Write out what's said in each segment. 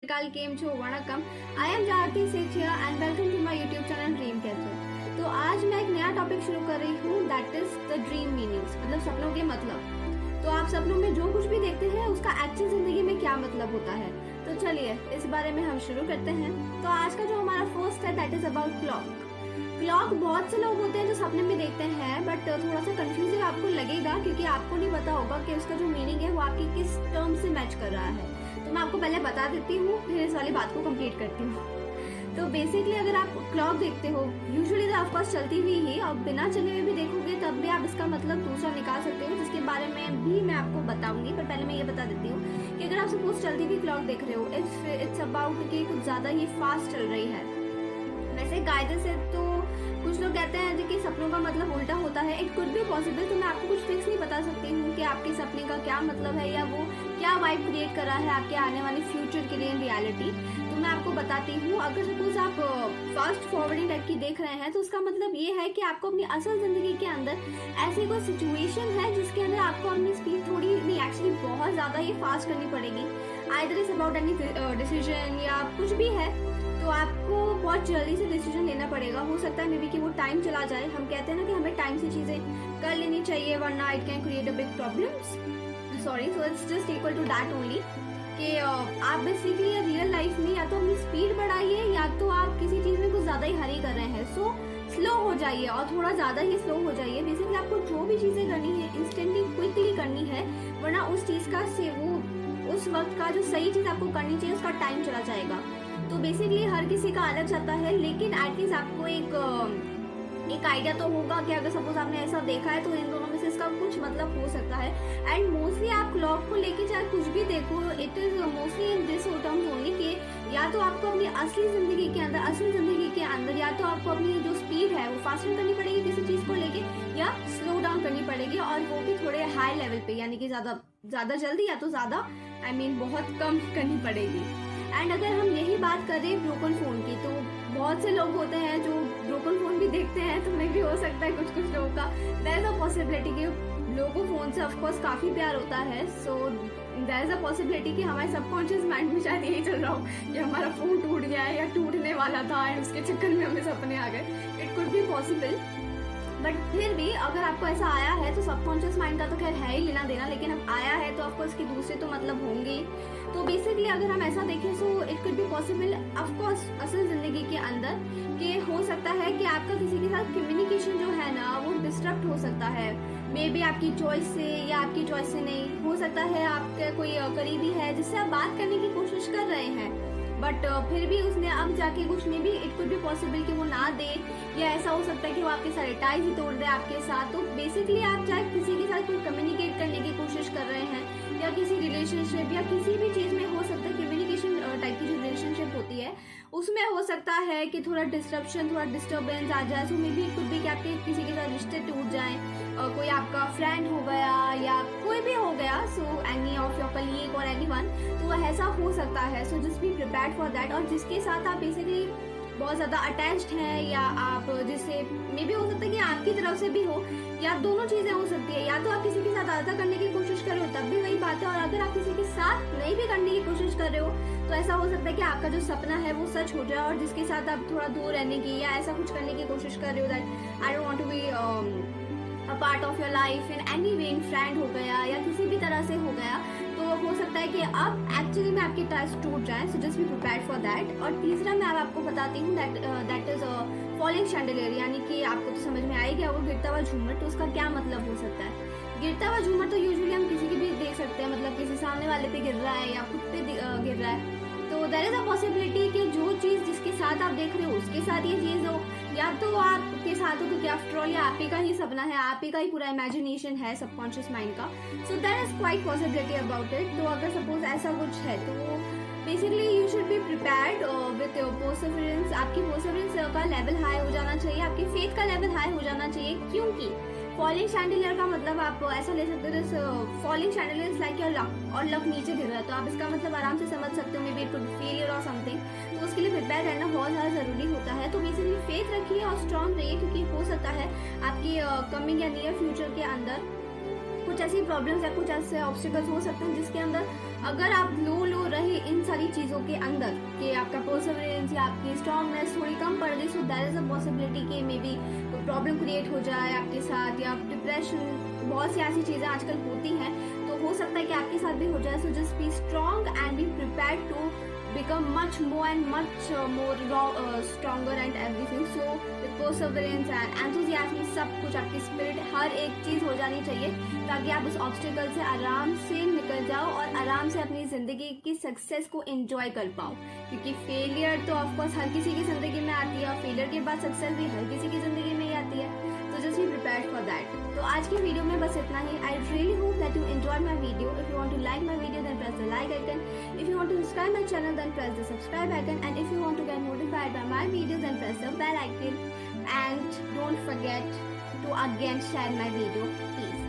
Namaskar, केम छो वणकम। I am Jagriti Sethia and welcome to my YouTube channel Dream Catcher. तो आज मैं एक नया टॉपिक शुरू कर रही हूँ, that is the dream meanings, मतलब सपनों के मतलब। तो आप सपनों में जो कुछ भी देखते हैं उसका एक्चुअल जिंदगी में क्या मतलब होता है। तो चलिए इस बारे में हम शुरू करते हैं। तो आज का जो हमारा फर्स्ट है that is about clock. Clock बहुत से लोग होते हैं जो सपने में देखते हैं, बट थोड़ा सा कंफ्यूजिंग आपको लगेगा क्योंकि आपको नहीं पता होगा कि उसका जो मीनिंग है वो आपकी किस टर्म से मैच कर रहा है। तो मैं आपको पहले बता देती हूँ, फिर इस वाली बात को कंप्लीट करती हूँ। तो बेसिकली अगर आप क्लॉक देखते हो, यूजुअली तो ऑफकोर्स चलती हुई ही, और बिना चले हुए भी देखोगे तब भी आप इसका मतलब दूसरा निकाल सकते हो, जिसके बारे में भी मैं आपको बताऊंगी। पर पहले मैं ये बता देती हूँ कि अगर आप सपोज चलती हुई क्लॉक देख रहे हो, इट्स अबाउट कि कुछ ज़्यादा ही फास्ट चल रही है। वैसे कायदे से तो कुछ लोग कहते हैं कि सपनों का मतलब उल्टा होता है, इट कुड बी पॉसिबल। तो मैं आपको कुछ फिक्स नहीं बता सकती हूँ कि आपके सपने का क्या मतलब है या वो क्या वाइब क्रिएट कर रहा है आपके आने वाले फ्यूचर के लिए इन रियलिटी। तो मैं आपको बताती हूँ, अगर सपोज आप फास्ट फॉरवर्डिंग टाइप की देख रहे हैं तो उसका मतलब ये है कि आपको अपनी असल जिंदगी के अंदर ऐसी कोई सिचुएशन है जिसके अंदर आपको अपनी स्पीड थोड़ी नहीं, एक्चुअली बहुत ज़्यादा ही फास्ट करनी पड़ेगी। Either is about any decision या कुछ भी है, तो आपको बहुत जल्दी से डिसीजन लेना पड़ेगा। हो सकता है मे बी कि वो टाइम चला जाए। हम कहते हैं ना कि हमें टाइम से चीज़ें कर लेनी चाहिए वरना it can create a big problems. Sorry, so it's just equal to that only कि आप बेसिकली रियल लाइफ में या तो अपनी स्पीड बढ़ाइए या तो आप किसी चीज़ में कुछ ज़्यादा ही हरी कर रहे हैं, सो स्लो हो जाइए और थोड़ा ज़्यादा ही स्लो हो जाइए। बेसिकली आपको जो भी चीज़ें करनी है इंस्टेंटली क्विकली करनी है, वरना उस चीज़ का से वो उस वक्त का जो सही चीज़ आपको करनी चाहिए उसका टाइम चला जाएगा। तो बेसिकली हर किसी का अलग जाता है, लेकिन एटलीस्ट आपको एक आइडिया तो होगा कि अगर सपोज आपने ऐसा देखा है तो इन दोनों में से इसका कुछ मतलब हो सकता है। एंड मोस्टली आप क्लॉक को लेके चाहे कुछ भी देखो, it is mostly in this terms only कि या तो आपको अपनी असली जिंदगी के अंदर या तो आपको अपनी जो स्पीड है वो फास्टर करनी पड़ेगी किसी चीज़ को लेके, या स्लो डाउन करनी पड़ेगी, और वो भी थोड़े हाई लेवल पे, यानी कि ज़्यादा जल्दी या तो ज़्यादा बहुत कम करनी पड़ेगी। एंड अगर हम यही बात करें ब्रोकन फ़ोन की, तो बहुत से लोग होते हैं जो ब्रोकन फ़ोन भी देखते हैं, तो मैं भी हो सकता है कुछ लोगों का देयर इज अ पॉसिबिलिटी कि लोगों को फ़ोन से ऑफकोर्स काफ़ी प्यार होता है। So there is a possibility कि हमारे सबकॉन्शियस माइंड में शायद यही चल रहा हो कि हमारा फ़ोन टूट गया है या टूटने वाला था एंड उसके चक्कर में हमें सपने आ गए। It could be possible, but फिर भी अगर आपको ऐसा आया है तो सबकॉन्शियस माइंड का तो खैर है ही लेना देना, लेकिन अब आया है तो ऑफकोर्स इसके दूसरे तो मतलब होंगे। तो बेसिकली अगर हम ऐसा देखें so it could be possible of course असल ज़िंदगी के अंदर कि हो सकता है कि आपका किसी के साथ कम्युनिकेशन जो है ना वो डिस्टर्ब हो सकता है, मे बी आपकी चॉइस से या आपकी चॉइस से नहीं। हो सकता है आपका कोई करीबी है जिससे आप बात करने की कोशिश कर रहे हैं, बट फिर भी उसने अब जाके कुछ में भी इट कुड बी पॉसिबल कि वो ना दे, या ऐसा हो सकता है कि वो आपके सारे टाइज ही तोड़ दे आपके साथ। तो बेसिकली आप चाहे किसी के साथ कोई कम्युनिकेट करने की कोशिश कर रहे हैं या किसी रिलेशनशिप या किसी भी चीज़ में हो सकता है कम्युनिकेशन टाइप की जो रिलेशनशिप होती है उसमें हो सकता है कि थोड़ा डिस्ट्रप्शन, थोड़ा डिस्टर्बेंस आ जाए। So maybe it could be कि आपके किसी के साथ रिश्ते टूट जाएं, कोई आपका फ्रेंड हो गया या कोई भी हो गया, so any of your colleague और एनीवन, तो ऐसा हो सकता है। सो just be prepared for that. और जिसके साथ आप बेसिकली बहुत ज़्यादा अटैच्ड हैं या आप जिससे मे बी हो सकता है कि आपकी तरफ से भी हो, या दोनों चीज़ें हो सकती है। या तो आप किसी के साथ अलग करने की कोशिश कर रहे हो तब भी वही बात है, और अगर आप किसी के साथ नहीं भी करने की कोशिश कर रहे हो तो ऐसा हो सकता है कि आपका जो सपना है वो सच हो जाए, और जिसके साथ आप थोड़ा दूर रहने की या ऐसा कुछ करने की कोशिश कर रहे हो that I don't want to be a part of your life in any way, unfriend हो गया या किसी भी तरह से हो गया, तो हो सकता है कि अब एक्चुअली में आपके टाइज टूट जाए। So just be prepared for that. और तीसरा मैं अब आपको बताती हूँ दैट इज फॉलिंग शैंडलियर, यानी कि आपको तो समझ में आ ही गया वो गिरता हुआ झूमर। तो उसका क्या मतलब हो सकता है? गिरता हुआ झूमर तो यूजुअली हम किसी की भी देख सकते हैं, मतलब किसी सामने वाले पे गिर रहा है या खुद पे गिर रहा है। तो देयर इज अ पॉसिबिलिटी कि जो चीज़ जिसके साथ आप देख रहे हो उसके साथ ये चीज़ हो, या तो आपके साथ हो, क्योंकि आफ्टर ऑल ये आप ही का ही सपना है, आप ही का ही पूरा इमेजिनेशन है सबकॉन्शियस माइंड का। So there is quite possibility about it. तो अगर सपोज ऐसा कुछ है तो basically you should be prepared with your perseverance. आपकी परसेवरेंस का लेवल हाई हो जाना चाहिए, आपकी फेथ का लेवल हाई हो जाना चाहिए, क्योंकि फॉलिंग शैंडलियर का मतलब आप ऐसा ले सकते हो, falling chandelier is like your luck, और लक नीचे गिर रहा है, तो आप इसका मतलब आराम से समझ सकते हो, may be it could failure और समथिंग। तो उसके लिए प्रिपेयर रहना बहुत ज़्यादा ज़रूरी होता है। तो बेसिकली फेथ रखिए और स्ट्रांग रहिए, क्योंकि हो सकता है आपकी कमिंग या नियर फ्यूचर के अंदर कुछ ऐसी प्रॉब्लम्स या कुछ ऐसे ऑब्स्टिकल्स हो सकते हैं जिसके अंदर अगर आप लो रहे इन सारी चीज़ों के अंदर कि आपका परसेवरेंस या आपकी स्ट्रांगनेस थोड़ी कम पड़ गई, so there is a possibility कि मे बी कोई प्रॉब्लम क्रिएट हो जाए आपके साथ, या डिप्रेशन, बहुत सी ऐसी चीज़ें आजकल होती हैं, तो हो सकता है कि आपके साथ भी हो जाए. So just be strong and be prepared to become much more and much stronger and everything. So with perseverance and enthusiasm, सब कुछ आपकी स्पिरिट, हर एक चीज़ हो जानी चाहिए ताकि आप उस ऑब्स्टिकल से आराम से निकल जाओ और आराम से अपनी ज़िंदगी की सक्सेस को एंजॉय कर पाओ. क्योंकि फेलियर तो ऑफकोर्स हर किसी की ज़िंदगी में आती है और फेलियर के बाद सक्सेस भी हर किसी की ज़िंदगी में ही आती है. तो just be prepared for that. तो आज की वीडियो में बस इतना ही. I really hope that you enjoy my video. If you want to like my video then press the like icon. If you want to subscribe my channel then press the subscribe icon, and if you want to get notified by my videos then press the bell icon, and don't forget to again share my video please.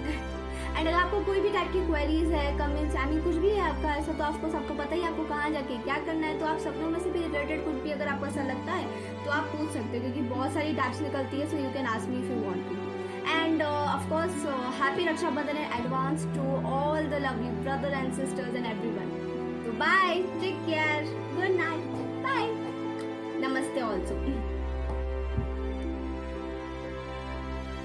And अगर आपको कोई भी type की queries है, comments, I mean कुछ भी है आपका ऐसा, तो ऑफकोर्स आपको पता ही आपको कहाँ जाके क्या करना है. तो आप सपनों में से भी रिलेटेड कुछ भी अगर आपको ऐसा लगता है तो आप पूछ सकते हो, क्योंकि बहुत सारी टाइप्स निकलती है. So you can ask me if you want to. And of course, happy Raksha Bandhan in advance to all the lovely brothers and sisters and everyone. So bye, take care, good night.